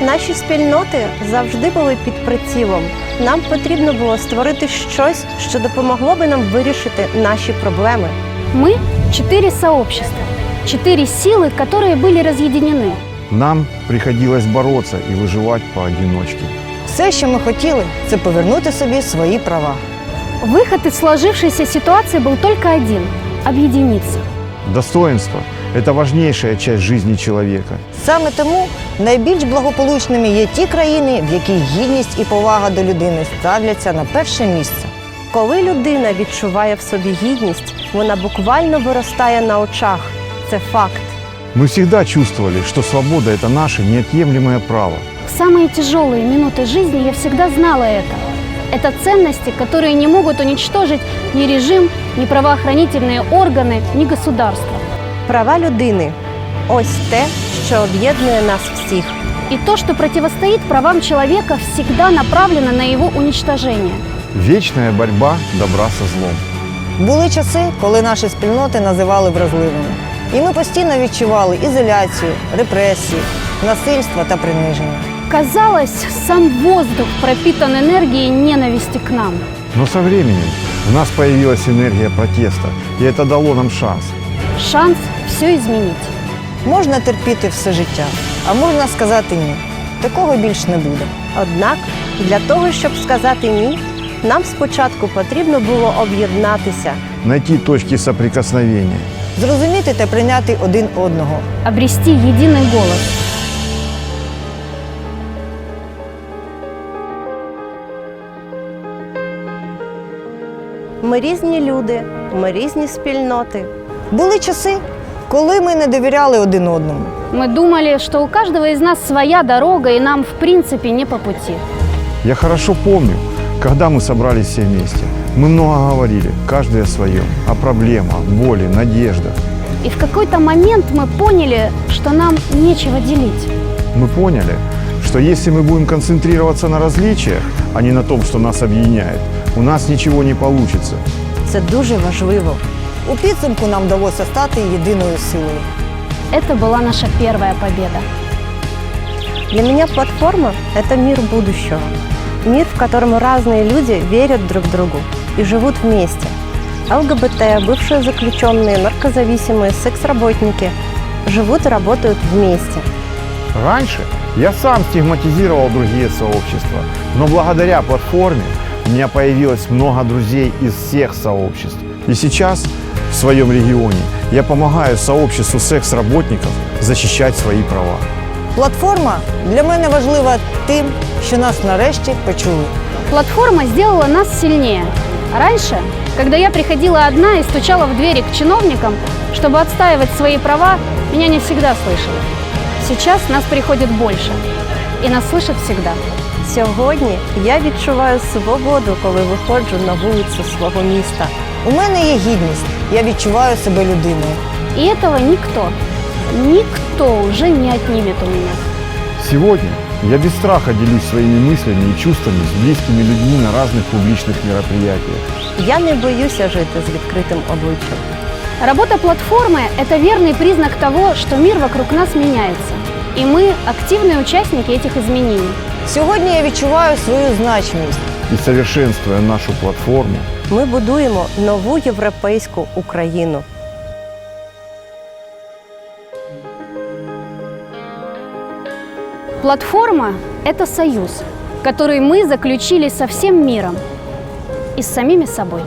Наші спільноти завжди були під прицілом. Нам потрібно було створити щось, що допомогло би нам вирішити наші проблеми. Мы – 4 сообщества, 4 силы, которые были разъединены. Нам приходилось бороться и выживать поодиночке. Все, що ми хотіли, це повернути собі свої права. Выход из сложившейся ситуации был только один – объединиться. Достоинство – это важнейшая часть жизни человека. Саме тому найбільш благополучними є ті країни, в яких гідність і повага до людини ставляться на перше місце. Коли людина відчуває в собі гідність, вона буквально виростає на очах. Це факт. Мы всегда чувствовали, что свобода – это наше неотъемлемое право. В самые тяжелые минуты жизни я всегда знала это. Это ценности, которые не могут уничтожить ни режим, ни правоохранительные органы, ни государство. Права людини – ось те, що об'єднує нас всіх. И то, что противостоит правам человека, всегда направлено на его уничтожение. Вечная борьба добра со злом. Були часи, коли наші спільноти називали вразливими. І ми постійно відчували ізоляцію, репресії, насильство та приниження. Казалось, сам воздух пропитан энергией ненависти к нам. Но со временем в нас появилась энергия протеста, и это дало нам шанс. Шанс все изменить. Можна терпіти все життя, а можна сказати ні. Такого більш не буде. Однак, для того, щоб сказати «ні», нам спочатку потрібно було об'єднатися. Найти точки соприкосновения. Зрозуміти та прийняти один одного. Обрести единый голос. Ми різні люди, ми різні спільноти. Були часи, коли ми не довіряли один одному. Мы думали, что у каждого из нас своя дорога, и нам, в принципе, не по пути. Я хорошо помню, когда мы собрались все вместе. Мы много говорили, каждый о своем, о проблемах, боли, надеждах. И в какой-то момент мы поняли, что нам нечего делить. Мы поняли, что если мы будем концентрироваться на различиях, а не на том, что нас объединяет, у нас ничего не получится. Це дуже важливо. У підсумку нам вдалося стати єдиною силою. Это была наша первая победа. Для меня платформа – это мир будущего. Мир, в котором разные люди верят друг другу и живут вместе. ЛГБТ, бывшие заключенные, наркозависимые, секс-работники живут и работают вместе. Раньше я сам стигматизировал другие сообщества, но благодаря платформе у меня появилось много друзей из всех сообществ. И сейчас в своем регионе я помогаю сообществу секс-работников защищать свои права. Платформа для мене важлива тим, що нас нарешті почули. Платформа сделала нас сильнее. Раньше, когда я приходила одна и стучала в двери к чиновникам, чтобы отстаивать свои права, меня не всегда слышали. Сейчас нас приходит больше, и нас слышат всегда. Сьогодні я відчуваю свободу, коли виходжу на вулицю свого міста. У мене є гідність, я відчуваю себе людиною. И этого никто уже не отнимет у меня. Сегодня я без страха делюсь своими мыслями и чувствами с близкими людьми на разных публичных мероприятиях. Я не боюся жити з відкритим обличчям. Работа платформы – это верный признак того, что мир вокруг нас меняется. И мы – активные участники этих изменений. Сьогодні я відчуваю свою значимість. И совершенствуя нашу платформу, Ми будуємо нову європейську Україну. Платформа – это союз, который мы заключили со всем миром и с самими собой.